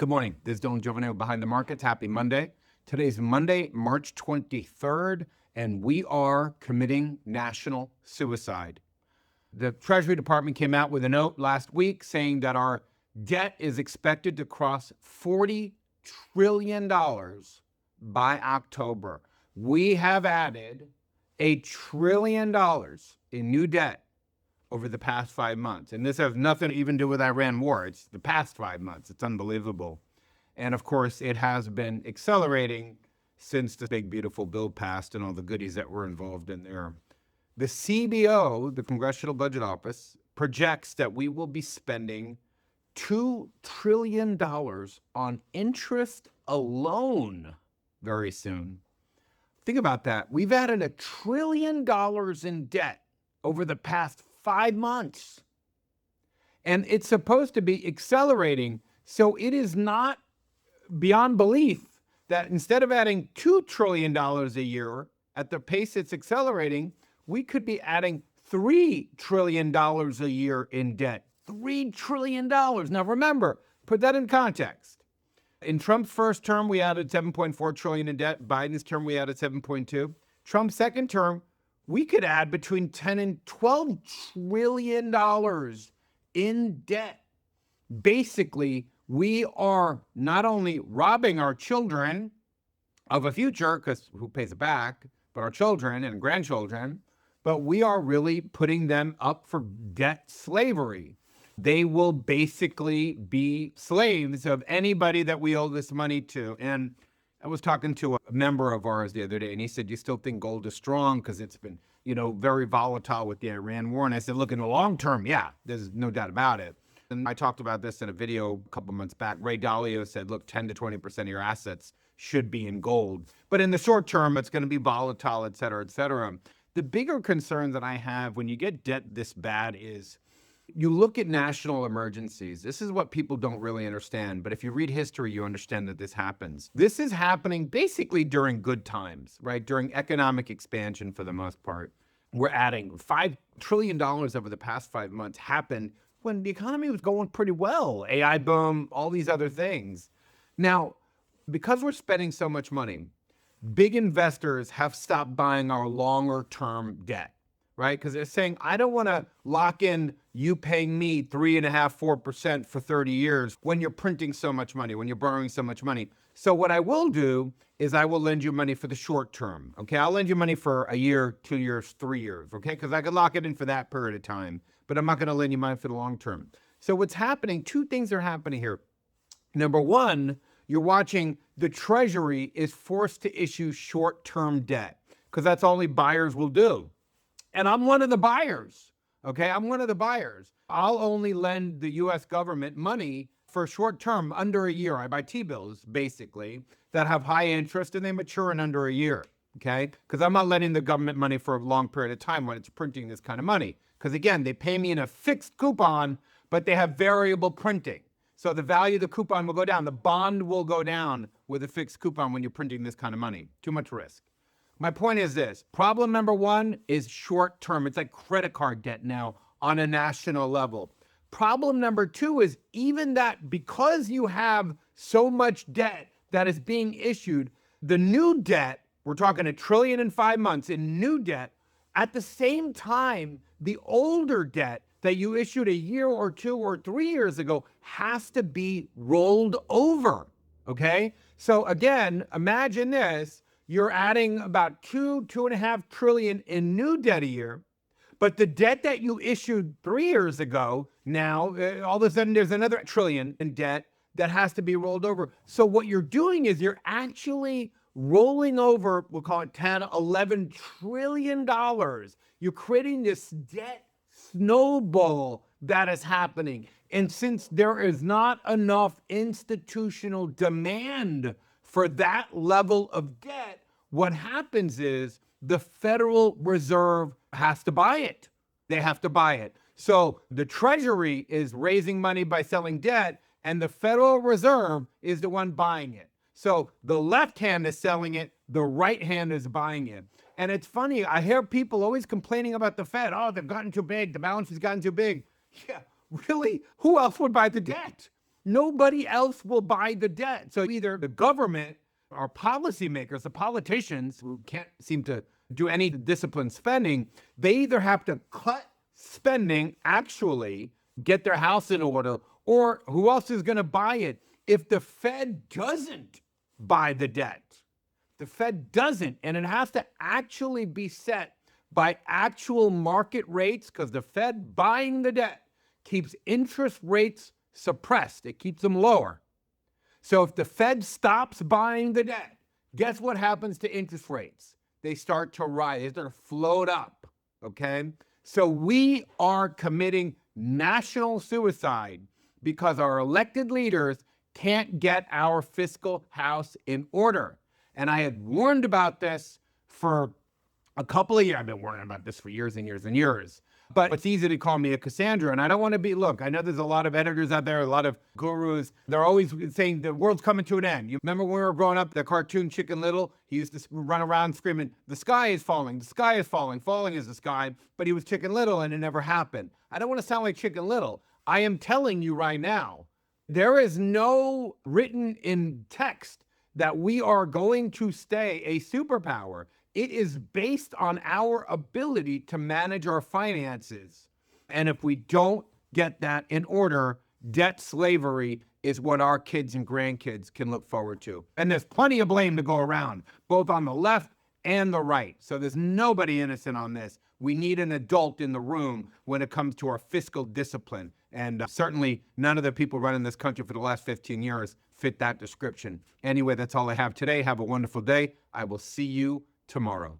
Good morning. This is Jovine behind the markets. Happy Monday. Today's Monday, March 23rd, and we are committing national suicide. The Treasury Department came out with a note last week saying that our debt is expected to cross $40 trillion by October. We have added $1 trillion in new debt over the past 5 months. And this has nothing to even do with Iran war. It's the past 5 months. It's unbelievable. And of course, it has been accelerating since the big, beautiful bill passed and all the goodies that were involved in there. The CBO, the Congressional Budget Office, projects that we will be spending $2 trillion on interest alone very soon. Think about that. We've added $1 trillion in debt over the past 5 months. And it's supposed to be accelerating. So it is not beyond belief that instead of adding $2 trillion a year at the pace it's accelerating, we could be adding $3 trillion a year in debt. $3 trillion. Now remember, put that in context. In Trump's first term, we added $7.4 trillion in debt. Biden's term, we added $7.2. Trump's second term, we could add between $10 and $12 trillion in debt. Basically, we are not only robbing our children of a future, because who pays it back, but our children and grandchildren, but we are really putting them up for debt slavery. They will basically be slaves of anybody that we owe this money to. And I was talking to a member of ours the other day, and he said, "You still think gold is strong because it's been, very volatile with the Iran war?" And I said, "Look, in the long term, yeah, there's no doubt about it." And I talked about this in a video a couple months back. Ray Dalio said, look, 10 to 20% of your assets should be in gold. But in the short term, it's going to be volatile, et cetera, et cetera. The bigger concern that I have when you get debt this bad is you look at national emergencies. This is what people don't really understand. But if you read history, you understand that this happens. This is happening basically during good times, right? During economic expansion for the most part. We're adding $5 trillion over the past 5 months happened when the economy was going pretty well. AI boom, all these other things. Now, because we're spending so much money, big investors have stopped buying our longer term debt, right? Because they're saying, I don't want to lock in you paying me 3.5%, 4% for 30 years when you're printing so much money, when you're borrowing so much money. So what I will do is I will lend you money for the short term, okay? I'll lend you money for a year, 2 years, 3 years, okay? Because I could lock it in for that period of time, but I'm not going to lend you money for the long term. So what's happening, two things are happening here. Number one, you're watching the Treasury is forced to issue short-term debt because that's all buyers will do. And I'm one of the buyers, okay? I'm one of the buyers. I'll only lend the U.S. government money for short-term, under a year. I buy T-bills, basically, that have high interest and they mature in under a year, okay? Because I'm not lending the government money for a long period of time when it's printing this kind of money. Because again, they pay me in a fixed coupon, but they have variable printing. So the value of the coupon will go down. The bond will go down with a fixed coupon when you're printing this kind of money. Too much risk. My point is this. Problem number one is short term. It's like credit card debt now on a national level. Problem number two is even that because you have so much debt that is being issued, the new debt, we're talking $1 trillion in 5 months in new debt, at the same time, the older debt that you issued a year or 2 or 3 years ago has to be rolled over, okay? So again, imagine this. You're adding about $2.5 trillion in new debt a year, but the debt that you issued 3 years ago, now all of a sudden there's another $1 trillion in debt that has to be rolled over. So what you're doing is you're actually rolling over, we'll call it 10, 11 trillion dollars. You're creating this debt snowball that is happening. And since there is not enough institutional demand for that level of debt, what happens is the Federal Reserve has to buy it. They have to buy it. So the Treasury is raising money by selling debt, and the Federal Reserve is the one buying it. So the left hand is selling it, the right hand is buying it. And it's funny, I hear people always complaining about the Fed. Oh, they've gotten too big, the balance has gotten too big. Yeah, really? Who else would buy the debt? Nobody else will buy the debt. So either the government, our policymakers, the politicians who can't seem to do any disciplined spending, they either have to cut spending, actually get their house in order, or who else is going to buy it if the Fed doesn't buy the debt? The Fed doesn't, and it has to actually be set by actual market rates, because the Fed buying the debt keeps interest rates suppressed. It keeps them lower. So if the Fed stops buying the debt, guess what happens to interest rates? They start to rise. They start to float up, okay? So we are committing national suicide because our elected leaders can't get our fiscal house in order. And I had warned about this for a couple of years. I've been warning about this for years and years and years. But it's easy to call me a Cassandra, and I don't want to be, look, I know there's a lot of editors out there, a lot of gurus. They're always saying the world's coming to an end. You remember when we were growing up, the cartoon Chicken Little? He used to run around screaming, the sky is falling, the sky is falling, falling is the sky. But he was Chicken Little, and it never happened. I don't want to sound like Chicken Little. I am telling you right now, there is no written in text that we are going to stay a superpower. It is based on our ability to manage our finances. And if we don't get that in order, debt slavery is what our kids and grandkids can look forward to. And there's plenty of blame to go around, both on the left and the right. So there's nobody innocent on this. We need an adult in the room when it comes to our fiscal discipline. And certainly none of the people running this country for the last 15 years fit that description. Anyway, that's all I have today. Have a wonderful day. I will see you tomorrow.